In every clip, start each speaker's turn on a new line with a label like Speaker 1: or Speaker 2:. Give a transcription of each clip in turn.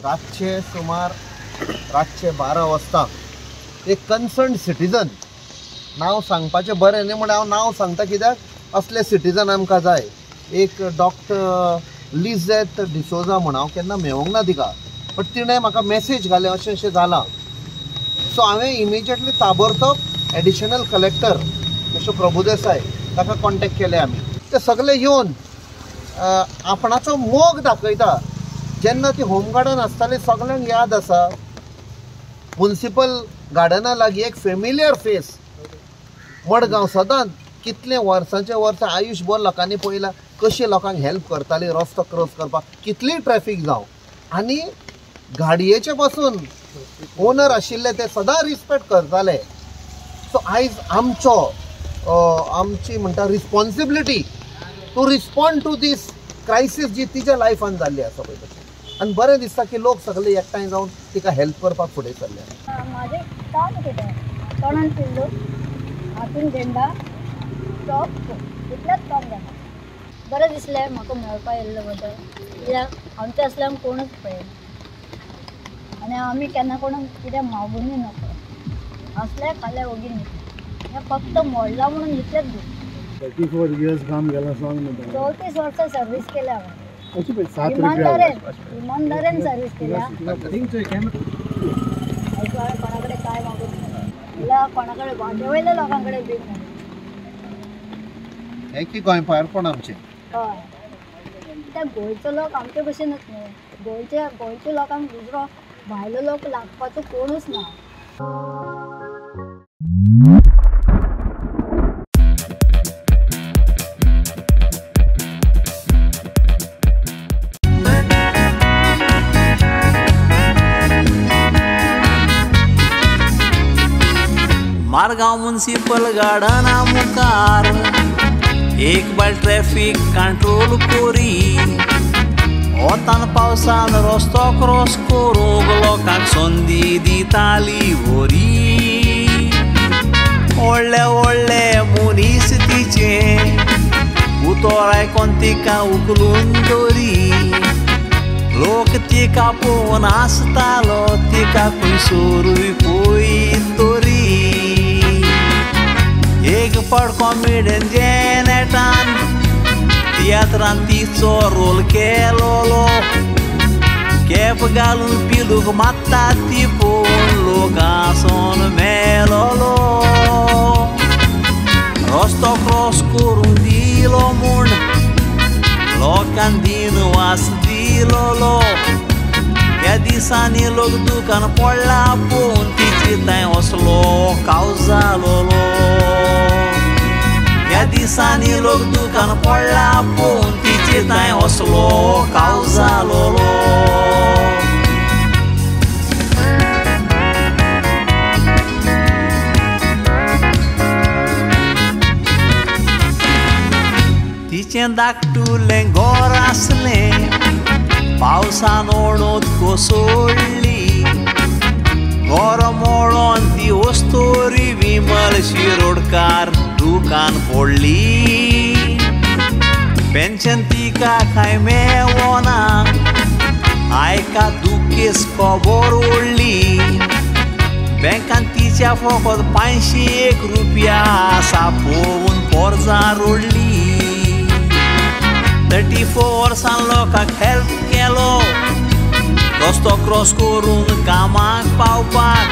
Speaker 1: रातचे सुमार रातचे 12 वाजता एक कन्सर्न सिटीजन नाव सांगपाचें बरें न्ही म्हण हांव नाव सांगता कित्याक असले सिटीजन आमकां जाय. एक डॉक्टर लिझेथ डिसोजा म्हण हांव केन्ना मेळोंक ना तिका, बट तिणें म्हाका मेसेज घालें अशें अशें जालां. सो हांवें इमिजिएटली ताबडतोब एडिशनल कलेक्टर मिस्टर प्रभुदेसाय ताका कॉन्टेक्ट केले. आमी ते सगळे येवन आपणाचो मोग दाखयता. जेन्ना ती होम गार्डन आसताली सगळ्यांक याद आसा म्युनिसिपल गार्डना लागीं एक फेमिलियर फेस मडगांव सदांच कितले वर्सांचे वर्सां आयुश्यभर लोकांनी पळयला कशी लोकांक हेल्प करताली रस्तो क्रॉस करपाक, कितली ट्रॅफिक जावं. आनी गाडयेचे पासून ओनर आशिल्ले ते सदां रिस्पेक्ट करताले. सो आयज आमची म्हणटा responsibility to respond to these crisis जी तिच्या लायफान जाल्ली आसा पळय तशें. आनी बरें दिसता की लोक सगळे एकठांय जावन तिका हेल्प करपाक फुडें सरले.
Speaker 2: माझे काम कितें तोंडान पिल्लो हातून झेंडा टॉप इतलेंच काम जाता. बरें दिसलें म्हाका मेळपा येल्ले बद्दल, कित्याक आमचे असल्यार कोणूच पळयना आनी आमी केन्ना कोणाक कितें मागुनूय नाका. असले फाल्यां ओगीन हें फक्त मोडला म्हणून इतलेंच दीस.
Speaker 3: 34 years काम केला सांग म्हणटा.
Speaker 2: 34 वर्सां सर्वीस केल्या हांवें.
Speaker 3: 7
Speaker 2: इमानदारेन सर्वीस केल्या. कोणाकडे काय मागून ना, कोणाकडे वाटे वयल्या लोकां कडेन बीक ना.
Speaker 1: हे की गोंयकारपण आमचें.
Speaker 2: हय, त्या गोंयचो लोक आमचे भशेनच न्हू. गोंयच्या लोकांक दुसरो भायलो लोक लागपाचो कोणूच ना.
Speaker 4: मारगांव म्युनिसिपल गार्डना मुखार एक बायल ट्रॅफिक कंट्रोल कोरी. वतान पावसान रस्तो क्रॉस करूंक लोकांक संदी दिताली व्हरी. व्हडले व्हडले मनीस तिचे उतर आयकोन तिका उखलून दवरी. लोक तिका पळोवन हांसतालो, तिका खंयसरूय पळयत तरी. एक फावट कॉमेडियन जेनेटान तियात्रान तिचो रोल केलोलो. कॅप घालून पिलूक मात्ता ती पळोवन लोक हांसोन मेलोलो. रस्तो क्रॉस करून दिलो म्हूण लोकांक दिनवास दिलोलो. त्या दिसांनी लोक दुकान पडला पळोवन तिची थंय असलो कावज जालोलो. त्या दिसांनी लोक दुकान पडला पळोवन तिची थंय असलो कावज जालोलो. तिचें धाकटुलें घर आसलें पावसान ओडून कोसळ्ळी. घर मोडोन ती वस्तोरी विमल शिरोडकार दुकान फोडली. पेन्शन तिका कांय मेळोना, आयका दुखेस खबर ओडली. बँकान तिच्या फकत 501 रुपया आसा पळोवन पोरजां रोडली. 34 वर्सां लोकांक हेल्प केलो रस्तो क्रॉस करून कामाक पावपाक.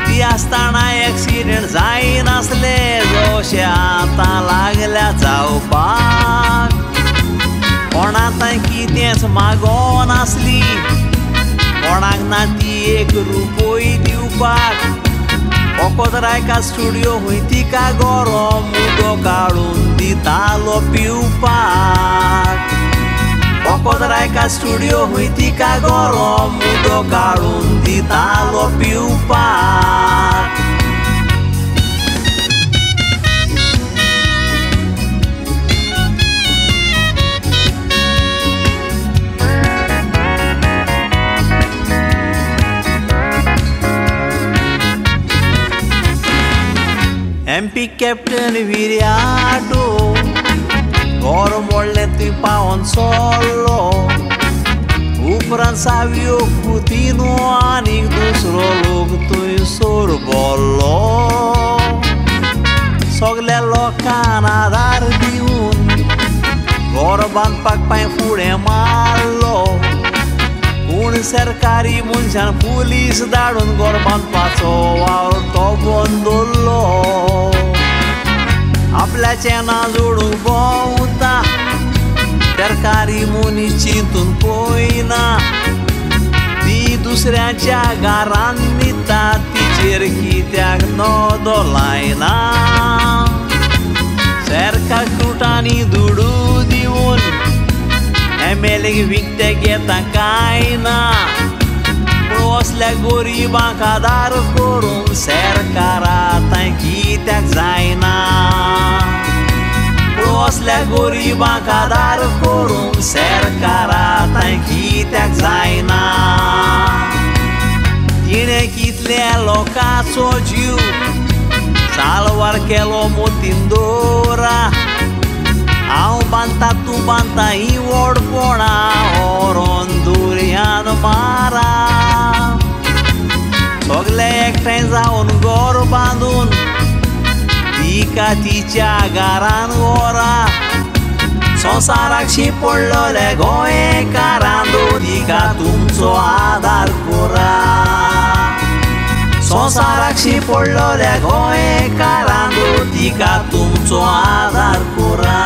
Speaker 4: ती आसतना एक्सिडेंट जायनासले जशें आतां लागल्या जावपाक. कोणा थंय कितेंच मागो नासली, कोणाक ना ती 1 रुपय दिवपाक. फकत रायका स्टुडियो हूंय तिका गरम उदक काडून दितालो पिवपाक. फकत रायका स्टुडियो हूंय तिका गरम उदक काडून दितालो पिवपाक. MP कॅप्टन विर्याटो घर मोडलें थंय पावोन चल्लो. फ्रांसाव्यो पुतीनो आनीक दुसरो लोक थंयसर बोल्लो सगल्या लोकांक आदार दिवन घर बांदपाक पांय फुडें मारलो पूण सरकारी मनशान पुलीस धाडून घर बांदपाचो वावर तो बंद दवरलो आपल्या चेना जोडूंक भोंवता सरकारी मनीस चिंतून पळयना ती दुसऱ्याच्या घरान न्हिता तिचेर कित्याक नदो लायना सरकार कोर्टांनी दुडू दिवन MLAक विकते घेता काय ना पूण असल्या गरिबांक आदार करूंक सरकारांत कित्याक जायना पूण असल्या गरिबांक आदार करूंक सरकारांत कित्याक जायना तिणें कितल्या लोकांचो जीव सालवार केलो मोतीन दवरा हांव बांदता तूं बांदता ही व्हडपणां व्हरोन दर्यान मारा सगळे एकठांय जावन घर बांदून तिका तिच्या घरान व्हरा संवसाराक शिपडलोले गोंयकारांदो तिका तुमचो आदार कोरा संवसाराक शिपडलोले गोंयकारांदो तिका तुमचो आदार कोरा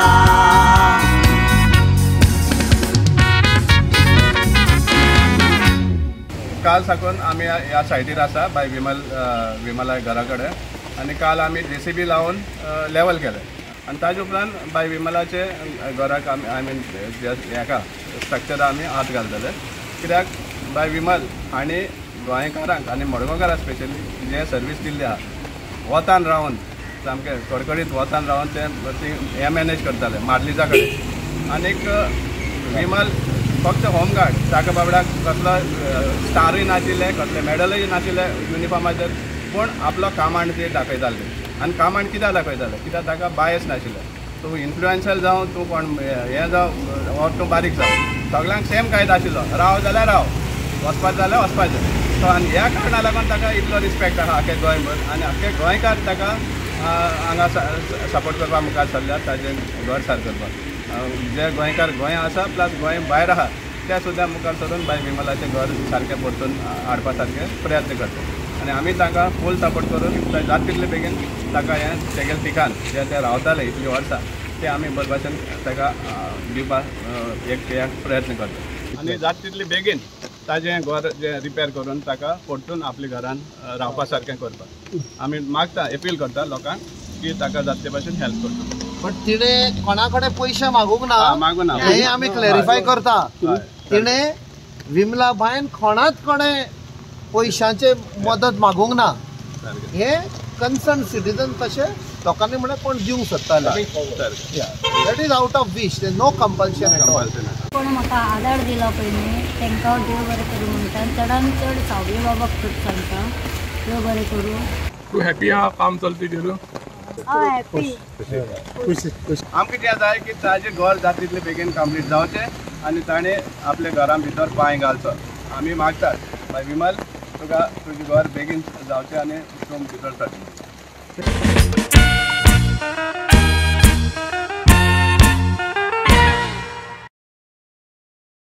Speaker 5: काल साकून आमी ह्या सायटीर आसा बाय विमला घरा कडेन आनी काल आमी JCB लावन लेवल केलें आनी ताजे उपरांत बाय विमलाचे घराक आय मीन हेका स्ट्रक्चरा आमी हात घालतले कित्याक बाय विमल हांणी गोंयकारांक आनी मडगांवकारांक स्पेशली जे सर्वीस दिल्ली आहा वतान रावन सामकें कडकडीत वतान रावन ते हें मॅनेज करताले मार्लिजा कडेन आनीक विमल फक्त होमगार्ड ताका बाबड्याक कसलो स्टारूय नाशिल्ले कसले मॅडलूय नाशिल्ले युनिफॉर्माचेर पूण आपलो कामांड ती दाखयताले आनी कामांड कित्याक दाखयताले कित्याक ताका बायस नाशिल्ले तूं इन्फ्लुएन्शल जावं तूं कोण हें जावं वा तूं बारीक जावं सगळ्यांक सेम कायदो आशिल्लो राव जाल्यार राव वचपाचें जाल्यार वचपाचें सो आनी ह्या कारणाक लागून ताका इतलो रिस्पेक्ट आहा आख्खे गोंयभर आनी आख्खे गोंयकार ताका हांगा सपोर्ट करपाक मुखार सरल्यात ताजें घर सार करपाक जे गोंयकार गोंया आसा प्लस गोंय भायर आहा ते सुद्दां मुखार सरून बाय विमलाचें घर सारकें परतून हाडपा सारकें प्रयत्न करता आनी आमी ताका फूल सपोर्ट करून जाता तितले बेगीन ताका हें तेगेले ठिकाण जे ते रावताले इतलीं वर्सां ते आमी बरे भाशेन ताका दिवपाक एक प्रयत्न करता आनी जाता तितले बेगीन ताजें घर जें रिपेर करून ताका परतून आपल्या घरान रावपा सारकें करपाक आमी मागता अपील करता लोकांक की ताका जाता ते भाशेन हेल्प करता
Speaker 1: पण तिणें कोणा कडेन पयशे मागूंक ना
Speaker 5: मागूना
Speaker 1: हें आमी क्लॅरिफाय करता तिणें विमला बायन कोणाच कोणें पयशांचे मदत मागूंक ना हे कन्सर्न सिटीजन तशें लोकांनी म्हळ्यार कोण दिवंक सोदताले that is out of wish no compulsion at all
Speaker 2: कोण म्हाका आदार दिला पळय न्ही तांकां देव बरें करूं म्हणटा चडान चड सावळी बाबाक खूब सांगता देव बरें करूं
Speaker 6: तूं हॅपी आहा काम चलता तेजेर
Speaker 2: हय हॅपी
Speaker 5: आमकां कितें जाय की ताजें घर जाता तितलें बेगीन कंप्लीट जावचें आनी ताणें आपल्या घरा भितर पांय घालचो आमी मागतात बाय विमल तुका तुजें घर बेगीन जावचें आनी तूं भितर सरचें